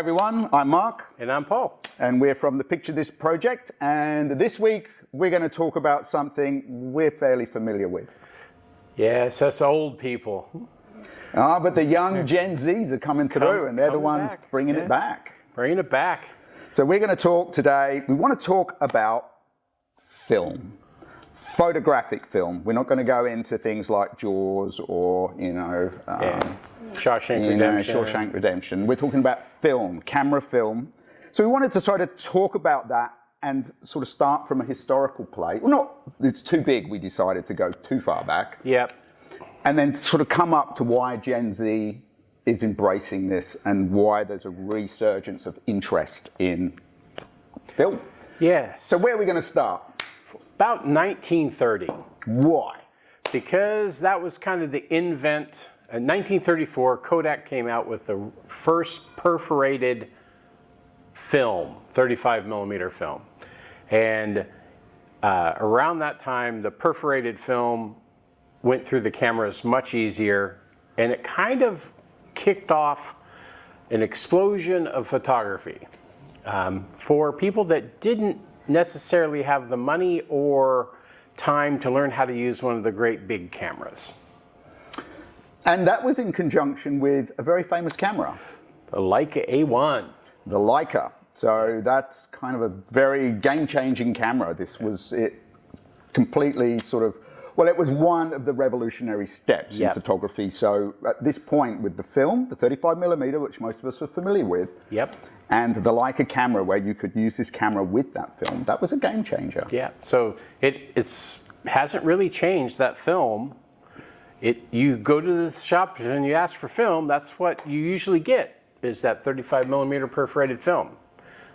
everyone, I'm Mark. And I'm Paul. And we're from the Picture This project. And this week, we're going to talk about something we're fairly familiar with. Yes, us old people. But the young Gen Zs are coming through, and they're the ones bringing it back. Bringing it back. So we're going to talk today, we want to talk about film. Photographic film. We're not going to go into things like Jaws or, Shawshank Redemption. We're talking about film, camera film. So we wanted to sort of talk about that and sort of start from a historical play. Well, it's too big, we decided to go too far back. Yep. And then sort of come up to why Gen Z is embracing this and why there's a resurgence of interest in film. Yes. So where are we going to start? About 1930. Why? Because that was kind of the invent. In 1934, Kodak came out with the first perforated film, 35 millimeter film. And around that time, the perforated film went through the cameras much easier, and it kind of kicked off an explosion of photography for people that didn't necessarily have the money or time to learn how to use one of the great big cameras. And that was in conjunction with a very famous camera. The Leica A1. The Leica. So that's kind of a very game-changing camera. This was it completely sort of, well, it was one of the revolutionary steps in photography. So at this point with the film, the 35 millimeter, which most of us are familiar with, and the Leica camera where you could use this camera with that film, that was a game changer. Yeah, so it hasn't really changed, that film. You go to the shop and you ask for film, that's what you usually get, is that 35 millimeter perforated film.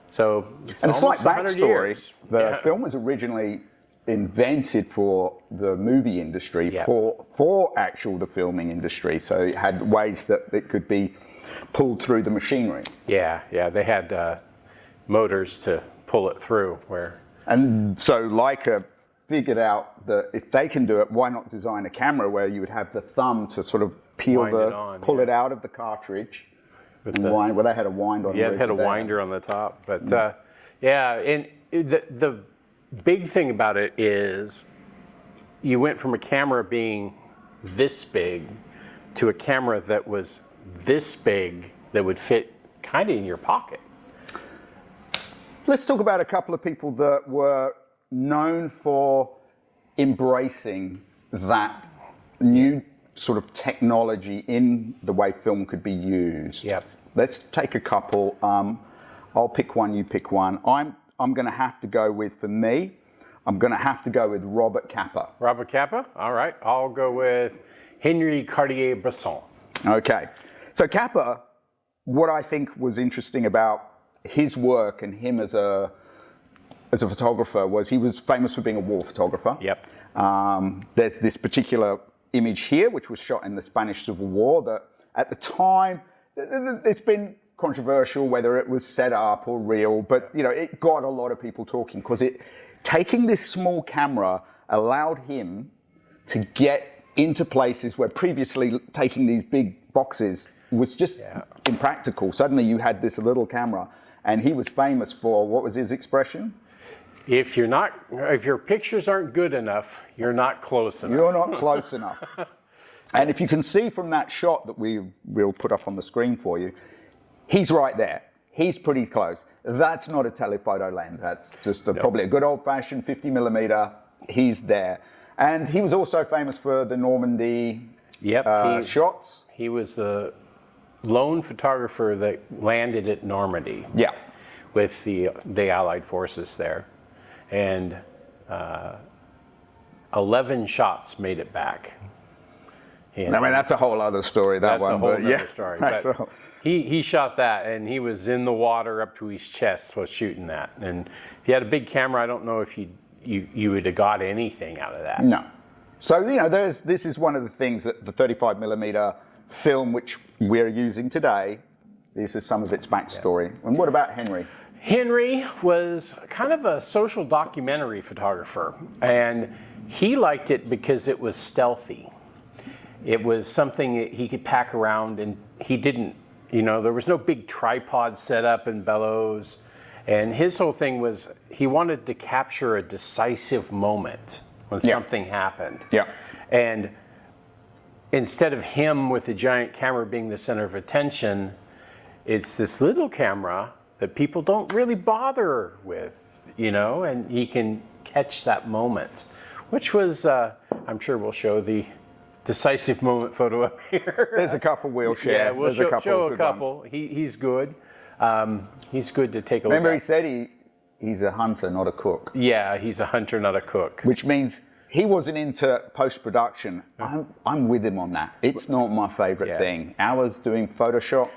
So and a slight backstory, the film was originally invented for the movie industry, for the filming industry. So it had ways that it could be pulled through the machinery. Yeah, they had motors to pull it through. And so Leica figured out that if they can do it, why not design a camera where you would have the thumb to sort of pull it out of the cartridge. Wind, well, they had a wind on. Yeah, they had a winder on the top. But and the big thing about it is you went from a camera being this big to a camera that was this big that would fit kind of in your pocket. Let's talk about a couple of people that were known for embracing that new sort of technology in the way film could be used. Yep. Let's take a couple. I'll pick one, you pick one. I'm going to have to go with, for me, I'm going to have to go with Robert Capa. Robert Capa? All right. I'll go with Henri Cartier-Bresson. Okay. So Capa, what I think was interesting about his work and him as a photographer was he was famous for being a war photographer. Yep. There's this particular image here, which was shot in the Spanish Civil War, that at the time, it's been controversial whether it was set up or real, but it got a lot of people talking because taking this small camera allowed him to get into places where previously taking these big boxes was just impractical. Suddenly you had this little camera, and he was famous for, what was his expression? If your pictures aren't good enough, you're not close enough. You're not close enough. And if you can see from that shot that we'll put up on the screen for you, he's right there. He's pretty close. That's not a telephoto lens. That's just probably a good old-fashioned 50 millimeter. He's there. And he was also famous for the Normandy shots. He was the lone photographer that landed at Normandy. Yeah. With the Allied forces there. And 11 shots made it back. I mean, that's a whole other story, that one. That's a whole other story. But he shot that, and he was in the water up to his chest was shooting that. And if he had a big camera, I don't know if you would have got anything out of that. No. So, this is one of the things that the 35 millimeter film, which we're using today, this is some of its backstory. And what about Henry? Henry was kind of a social documentary photographer, and he liked it because it was stealthy. It was something that he could pack around, and he didn't You know, there was no big tripod set up in bellows. And his whole thing was he wanted to capture a decisive moment when something happened. Yeah. And instead of him with the giant camera being the center of attention, it's this little camera that people don't really bother with, you know, and he can catch that moment, which was, I'm sure we'll show the decisive moment photo up here. There's a couple we'll share. Yeah, we'll show a couple. He's good. He's good to take a look at. Remember he said he's a hunter, not a cook. Yeah, he's a hunter, not a cook. Which means he wasn't into post-production. I'm with him on that. It's not my favorite thing. Hours doing Photoshop,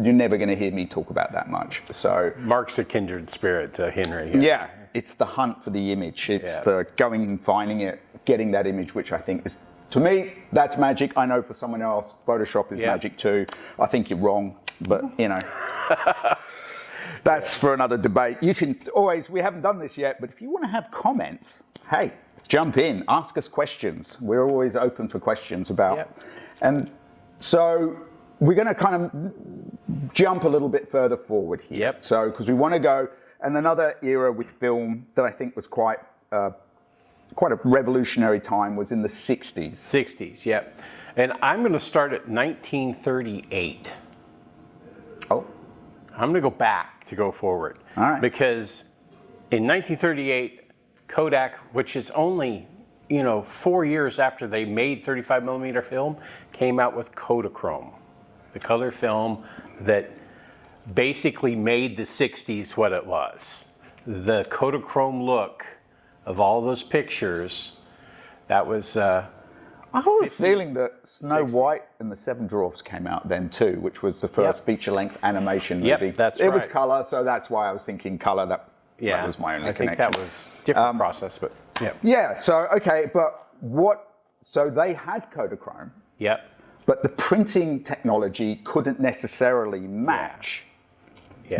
you're never going to hear me talk about that much. So Mark's a kindred spirit to Henry. Yeah, it's the hunt for the image. It's the going and finding it, getting that image, which I think is, to me, that's magic. I know for someone else, Photoshop is magic too. I think you're wrong, but you know. That's for another debate. You can always, we haven't done this yet, but if you want to have comments, hey, jump in, ask us questions. We're always open for questions about. And so we're going to kind of jump a little bit further forward here. So, because we want to go, and another era with film that I think was quite a revolutionary time was in the 60s. 60s, And I'm going to start at 1938. Oh. I'm going to go back to go forward. All right. Because in 1938, Kodak, which is only, 4 years after they made 35 millimeter film, came out with Kodachrome, the color film that basically made the 60s what it was. The Kodachrome look of all those pictures, that was... I have a feeling that Snow White and the Seven Dwarfs came out then too, which was the first feature-length animation movie. That's right. It was color, so that's why I was thinking color. That was my only connection. I think that was a different process, but so okay, but so they had Kodachrome. But the printing technology couldn't necessarily match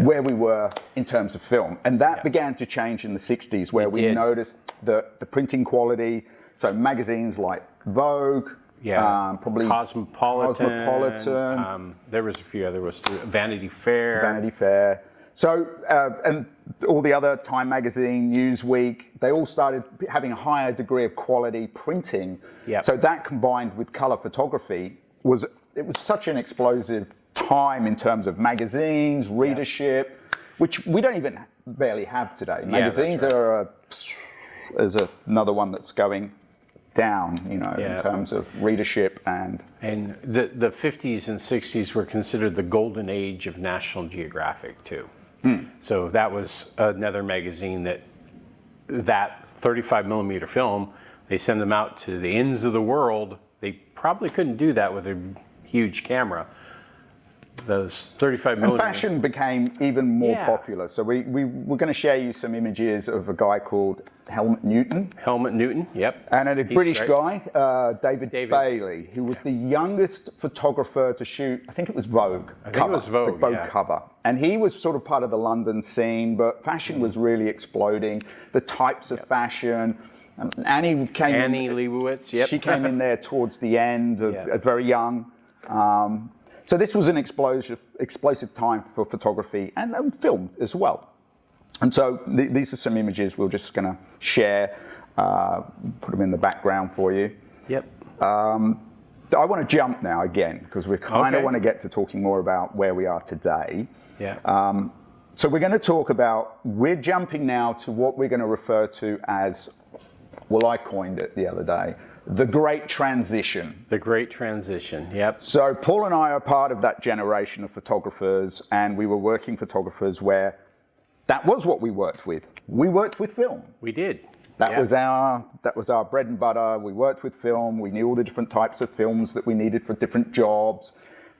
where we were in terms of film. And that began to change in the 60s, where we noticed the printing quality. So magazines like Vogue, probably Cosmopolitan. There was a few other ones. Vanity Fair. So, and all the other Time Magazine, Newsweek, they all started having a higher degree of quality printing. So that combined with color photography was such an explosive time in terms of magazines, readership, which we don't even barely have today. Magazines is another one that's going down, in terms of readership and the 50s and 60s were considered the golden age of National Geographic too. So that was another magazine that 35 millimeter film, they send them out to the ends of the world. They probably couldn't do that with a huge camera. Those 35 millimeter. And fashion became even more popular. So we're going to share you some images of a guy called Helmut Newton. And a British guy, David Bailey, who was the youngest photographer to shoot, I think it was Vogue. The Vogue cover. And he was sort of part of the London scene, but fashion was really exploding. The types of fashion. Annie Leibovitz, she came in there towards the end, very young. So this was an explosive time for photography and film as well. And so these are some images we're just going to share, put them in the background for you. I want to jump now again, because we kind of want to get to talking more about where we are today. So we're going to talk about, we're jumping now to what we're going to refer to as, well, I coined it the other day, the Great Transition. The Great Transition, So Paul and I are part of that generation of photographers, and we were working photographers where that was what we worked with. We worked with film. We did. That was our bread and butter. We worked with film. We knew all the different types of films that we needed for different jobs,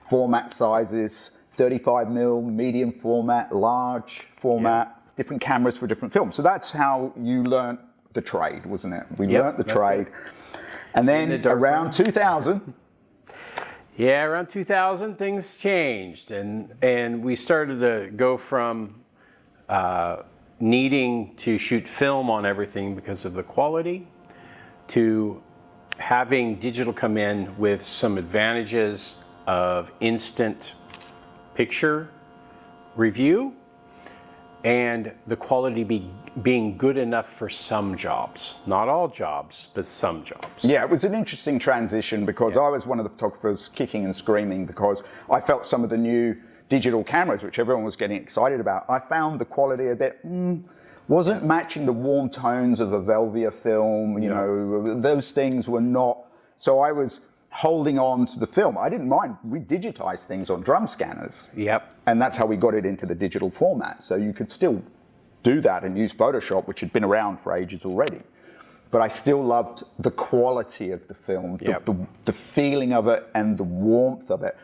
format sizes, 35mm, medium format, large format, different cameras for different films. So that's how you learned the trade, wasn't it? We learned the trade. And then around 2000. Around 2000, things changed. And we started to go from needing to shoot film on everything because of the quality to having digital come in with some advantages of instant picture review and the quality being good enough for some jobs. Not all jobs, but some jobs. Yeah, it was an interesting transition because I was one of the photographers kicking and screaming because I felt some of the new digital cameras, which everyone was getting excited about, I found the quality a bit, wasn't matching the warm tones of a Velvia film, you know, those things were not. So I was holding on to the film. I didn't mind. We digitized things on drum scanners. Yep. And that's how we got it into the digital format. So you could still do that and use Photoshop, which had been around for ages already. But I still loved the quality of the film, the feeling of it and the warmth of it.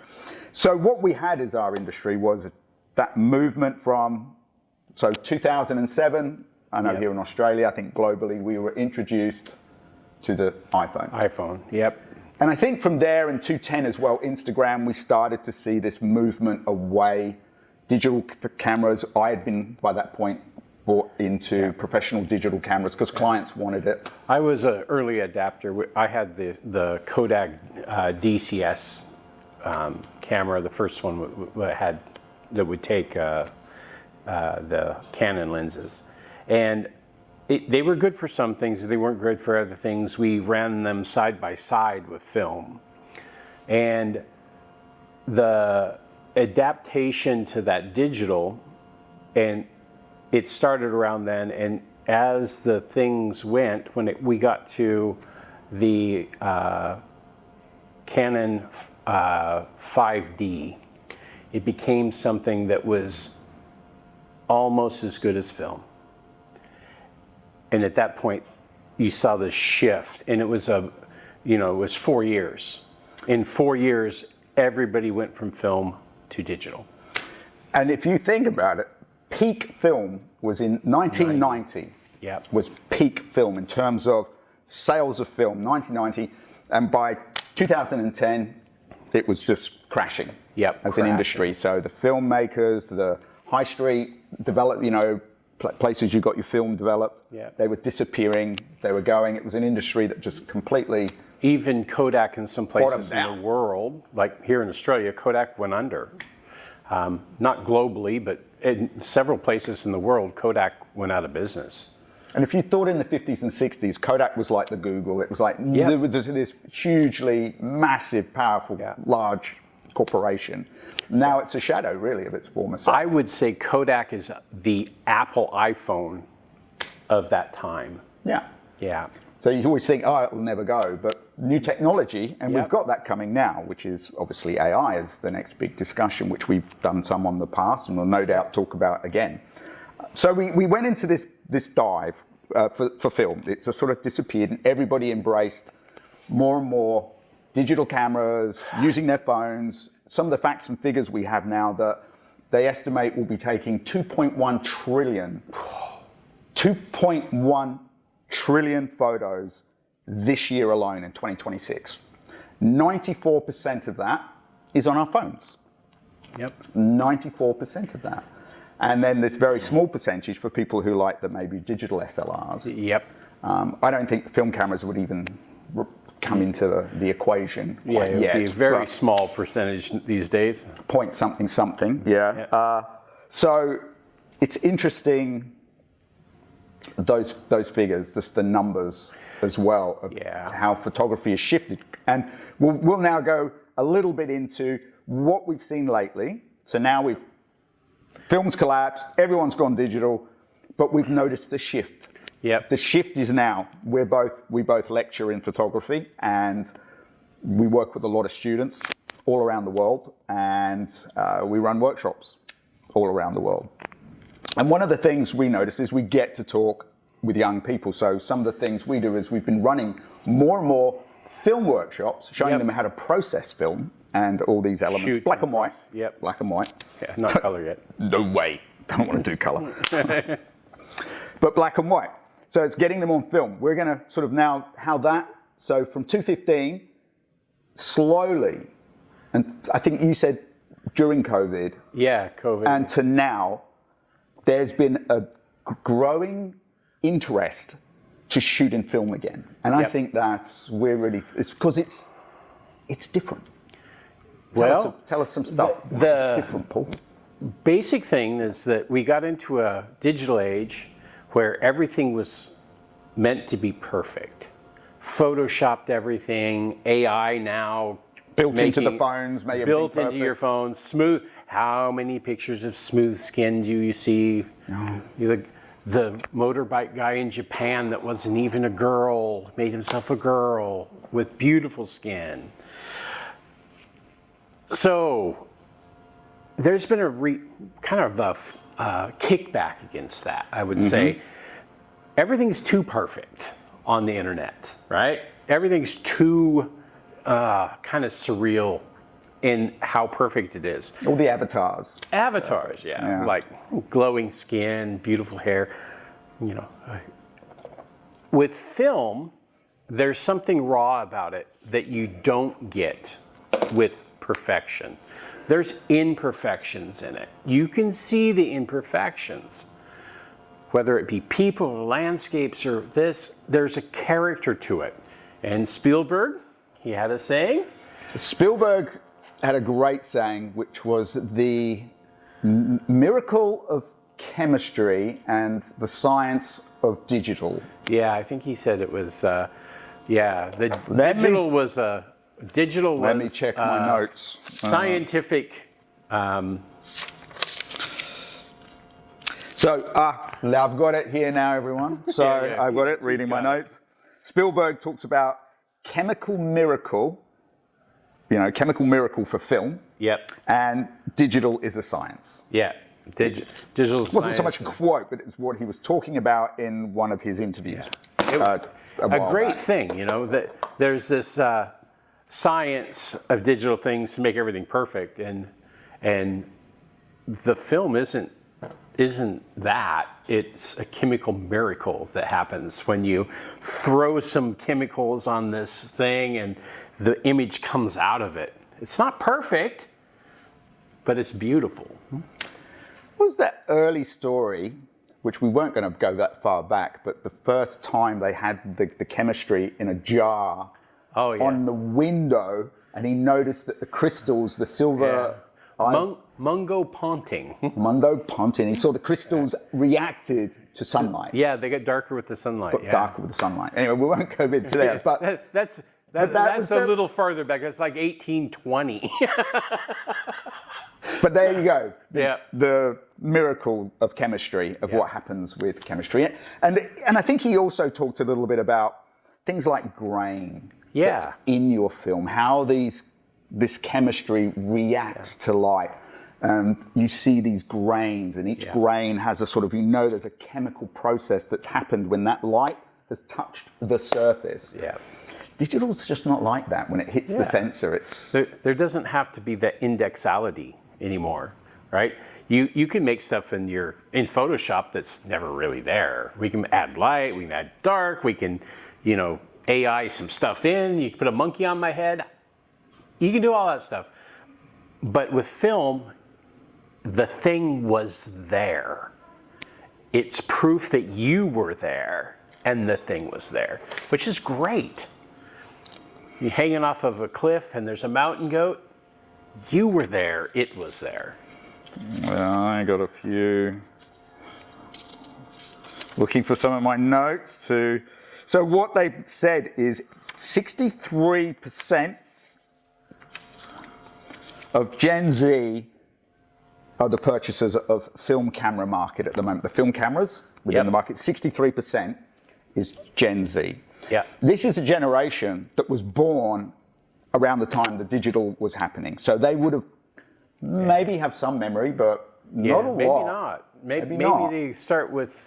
So what we had as our industry was that movement from, so 2007, I know here in Australia, I think globally, we were introduced to the iPhone. iPhone, yep. And I think from there in 2010 as well, Instagram, we started to see this movement away, digital cameras. I had been, by that point, bought into professional digital cameras because clients wanted it. I was an early adapter. I had the Kodak DCS camera, the first one that would take the Canon lenses. And they were good for some things, they weren't good for other things. We ran them side by side with film. And the adaptation to that digital, and it started around then, and as the things went, we got to the Canon 5D, it became something that was almost as good as film. And at that point, you saw the shift, and it was it was 4 years. In 4 years, everybody went from film to digital. And if you think about it, peak film was in 1990. Yep. Was peak film in terms of sales of film, 1990, and by 2010, it was just crashing. As an industry. So the filmmakers, the high street developed, places you got your film developed, they were disappearing, they were going, it was an industry that just completely... Even Kodak in some places in the world, like here in Australia, Kodak went under. Not globally, but in several places in the world, Kodak went out of business. And if you thought in the 50s and 60s, Kodak was like the Google, it was like, there was this hugely massive, powerful, large corporation. Now it's a shadow, really, of its former self. I would say Kodak is the Apple iPhone of that time. Yeah. So you always think, oh, it'll never go, but new technology, and we've got that coming now, which is obviously AI is the next big discussion, which we've done some on the past, and we'll no doubt talk about again. So we went into this dive for film. It's a sort of disappeared, and everybody embraced more and more digital cameras, using their phones. Some of the facts and figures we have now that they estimate will be taking 2.1 trillion photos this year alone in 2026. 94% of that is on our phones. 94% of that. And then this very small percentage for people who like the maybe digital SLRs. I don't think film cameras would even come into the equation quite it would yet. be a very small percentage these days. Point something, so it's interesting, those figures, just the numbers as well, of how photography has shifted. And we'll now go a little bit into what we've seen lately. So now film's collapsed, everyone's gone digital, but we've noticed the shift. The shift is now, we both lecture in photography, and we work with a lot of students all around the world, and we run workshops all around the world. And one of the things we notice is we get to talk with young people. So some of the things we do is we've been running more and more film workshops, showing them how to process film and all these elements. Black and white. Black and white. Not color yet. No way. Don't want to do color. But black and white. So it's getting them on film. We're going to sort of now, so from 2015, slowly, and I think you said during COVID. COVID. And to now, there's been a growing interest to shoot in film again. And I think it's because it's different. Tell us some stuff. Different, Paul. Basic thing is that we got into a digital age where everything was meant to be perfect. Photoshopped everything, AI now built into the phones, made built into your phones, smooth. How many pictures of smooth skin do you see? The motorbike guy in Japan that wasn't even a girl made himself a girl with beautiful skin. So there's been a kind of a kickback against that, I would say. Everything's too perfect on the internet, right? Everything's too kind of surreal in how perfect it is. All the avatars. Avatars, yeah. Like glowing skin, beautiful hair, you know. With film, there's something raw about it that you don't get with perfection. There's imperfections in it. You can see the imperfections. Whether it be people or landscapes or this, there's a character to it. And Spielberg, he had a saying. Spielberg had a great saying, which was the miracle of chemistry and the science of digital. Yeah, I think he said it was, digital was. Let me check my notes. Scientific. So I've got it here now, everyone. So I've got it, reading my notes. Spielberg talks about chemical miracle for film. Yep. And digital is a science. Yeah. Digital science. It wasn't so much a quote, but it's what he was talking about in one of his interviews. Yeah. A great thing, you know, that there's this science of digital things to make everything perfect, and the film isn't that. It's a chemical miracle that happens when you throw some chemicals on this thing and the image comes out of it. It's not perfect, but it's beautiful. What was that early story, which we weren't going to go that far back, but the first time they had the chemistry in a jar on the window, and he noticed that the crystals, the silver... Mungo Ponting. Mungo Ponting. He saw the crystals reacted to sunlight. Yeah, they get darker with the sunlight. Darker with the sunlight. Anyway, we won't go into that. But that's a little farther back. That's like 1820. But there you go. The miracle of chemistry, of what happens with chemistry. And I think he also talked a little bit about things like grain that's in your film, how this chemistry reacts to light. And you see these grains, and each grain has a sort of, there's a chemical process that's happened when that light has touched the surface. Yeah. Digital's just not like that. When it hits the sensor, it's... There doesn't have to be that indexality anymore, right? You can make stuff in Photoshop that's never really there. We can add light, we can add dark, we can, AI some stuff in, you can put a monkey on my head. You can do all that stuff. But with film, the thing was there. It's proof that you were there and the thing was there, which is great. You're hanging off of a cliff and there's a mountain goat. You were there, it was there. Well, I got a few. Looking for some of my notes too. So what they said is 63% of Gen Z are the purchasers of film camera market at the moment. The film cameras within the market, 63% is Gen Z. Yeah. This is a generation that was born around the time the digital was happening. So they would have maybe have some memory, but not a lot. Maybe not. Maybe they start with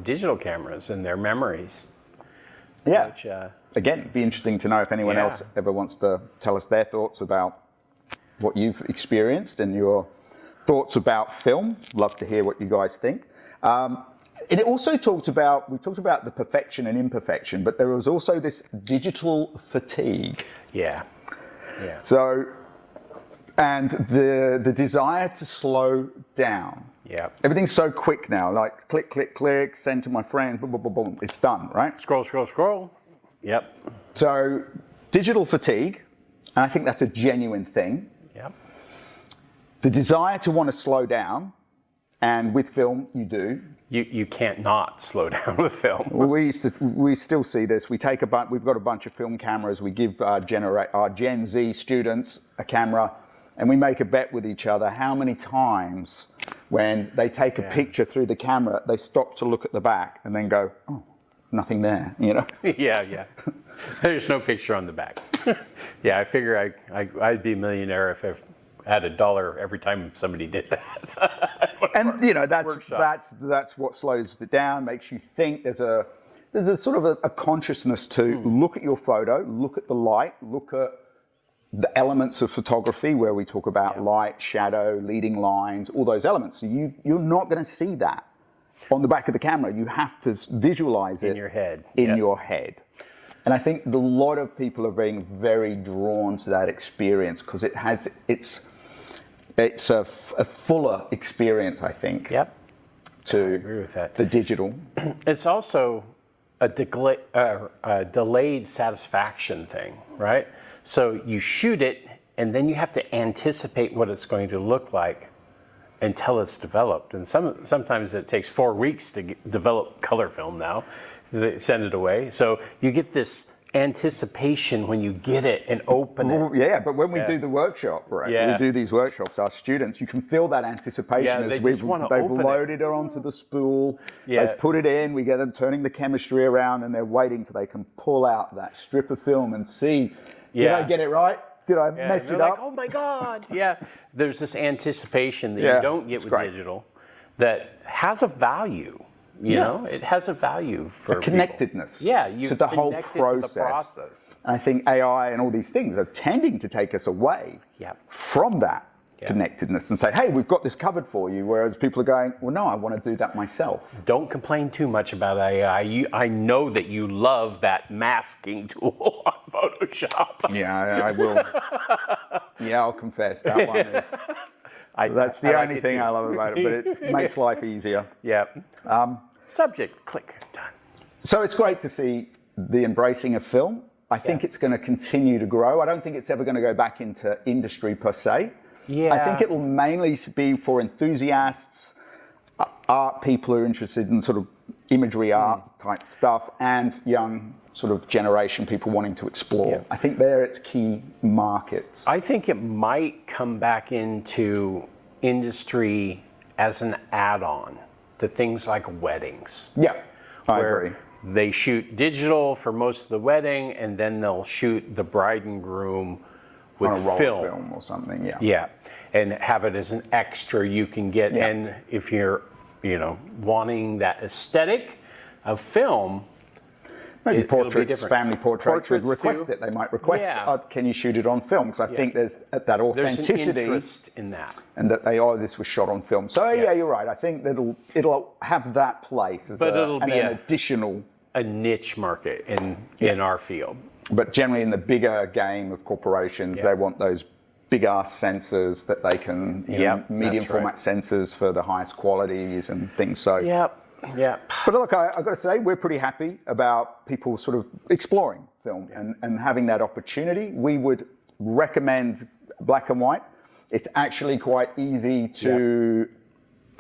digital cameras in their memories. Yeah. Which, again, it'd be interesting to know if anyone else ever wants to tell us their thoughts about what you've experienced and your thoughts about film. Love to hear what you guys think. And it also we talked about the perfection and imperfection, but there was also this digital fatigue. Yeah. So, and the desire to slow down. Yeah. Everything's so quick now, like click, click, click, send to my friend, boom, boom, boom, boom, it's done, right? Scroll. Yep. So, digital fatigue, And I think that's a genuine thing. Yep. The desire to want to slow down, and with film, you do. You can't not slow down with film. We still see this. We've got a bunch of film cameras. We give our Gen Z students a camera, and we make a bet with each other how many times when they take a picture through the camera, they stop to look at the back and then go, oh, nothing there, you know? Yeah. There's no picture on the back. Yeah, I figure I'd be a millionaire if I had $1 every time somebody did that. And you know, that's what slows it down, makes you think. There's a sort of a consciousness to look at your photo, look at the light, look at the elements of photography where we talk about light, shadow, leading lines, all those elements. So you're not going to see that on the back of the camera. You have to visualize it in your head. In your head. And I think a lot of people are being very drawn to that experience because it's a fuller experience, I think. Yep. To I agree with that. The digital. It's also a delayed satisfaction thing, right? So you shoot it, and then you have to anticipate what it's going to look like until it's developed. And sometimes it takes 4 weeks to develop color film now. They send it away. So you get this anticipation when you get it and open it. Yeah, but when we do the workshop, right? We do these workshops, our students, you can feel that anticipation as they've loaded it onto the spool, they put it in, we get them turning the chemistry around, and they're waiting till they can pull out that strip of film and see, did I get it right? Did I mess it up? Like, oh my God. There's this anticipation that you don't get with digital that has a value. You know, it has a value for connectedness to the whole process. And I think AI and all these things are tending to take us away from that connectedness and say, hey, we've got this covered for you. Whereas people are going, well, no, I want to do that myself. Don't complain too much about AI. I know that you love that masking tool on Photoshop. Yeah, I will. I'll confess that one is. That's the only thing I love about it, but it makes life easier. Subject, click, done. So it's great to see the embracing of film. I think it's going to continue to grow. I don't think it's ever going to go back into industry per se. I think it will mainly be for enthusiasts, art people who are interested in sort of imagery art type stuff, and young sort of generation people wanting to explore. I think they're its key markets. I think it might come back into industry as an add-on to things like weddings. I agree. They shoot digital for most of the wedding, and then they'll shoot the bride and groom with on a roll film or something. And have it as an extra you can get. And if you're, wanting that aesthetic of film, maybe portraits, family portraits would request it. They might request, can you shoot it on film? Because I think there's that authenticity. There's an interest in that. And that this was shot on film. So you're right. I think that it'll have that place as it'll be an additional. A niche market in our field. But generally in the bigger game of corporations, they want those big ass sensors that they can, medium format sensors for the highest qualities and things. So But look, I've got to say, we're pretty happy about people sort of exploring film and having that opportunity. We would recommend black and white. It's actually quite easy to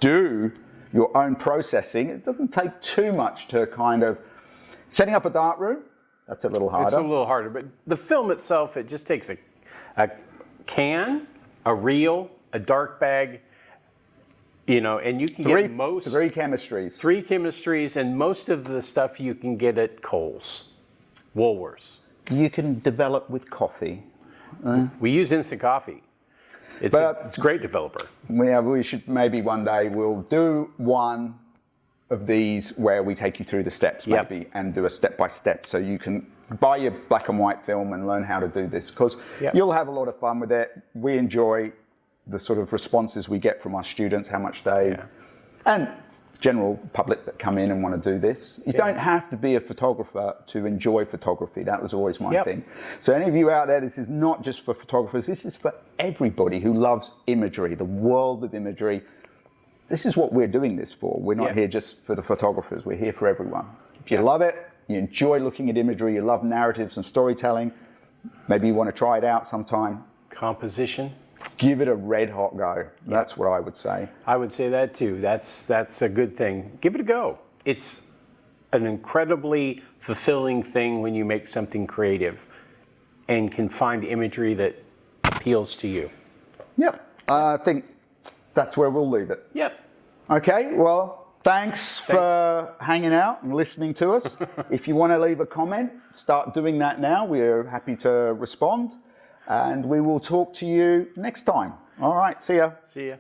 do your own processing. It doesn't take too much to kind of setting up a darkroom. That's a little harder. It's a little harder, but the film itself, it just takes a can, a reel, a dark bag, and you can get three chemistries. 3 chemistries, and most of the stuff you can get at Kohl's, Woolworths. You can develop with coffee. We use instant coffee. It's a great developer. We should maybe one day we'll do one of these where we take you through the steps maybe and do a step-by-step so you can buy your black and white film and learn how to do this because you'll have a lot of fun with it. We enjoy the sort of responses we get from our students, how much they and general public that come in and want to do this. You don't have to be a photographer to enjoy photography. That was always my thing. So any of you out there, this is not just for photographers, this is for everybody who loves imagery, the world of imagery. This is what we're doing this for. We're not here just for the photographers. We're here for everyone. If you love it, you enjoy looking at imagery, you love narratives and storytelling, Maybe you want to try it out sometime. Composition. Give it a red hot go. That's what I would say. I would say that too. That's a good thing. Give it a go. It's an incredibly fulfilling thing when you make something creative and can find imagery that appeals to you. Yep. I think that's where we'll leave it. Yep. Okay, well, thanks for hanging out and listening to us. If you want to leave a comment, start doing that now. We're happy to respond. And we will talk to you next time. All right, see ya. See ya.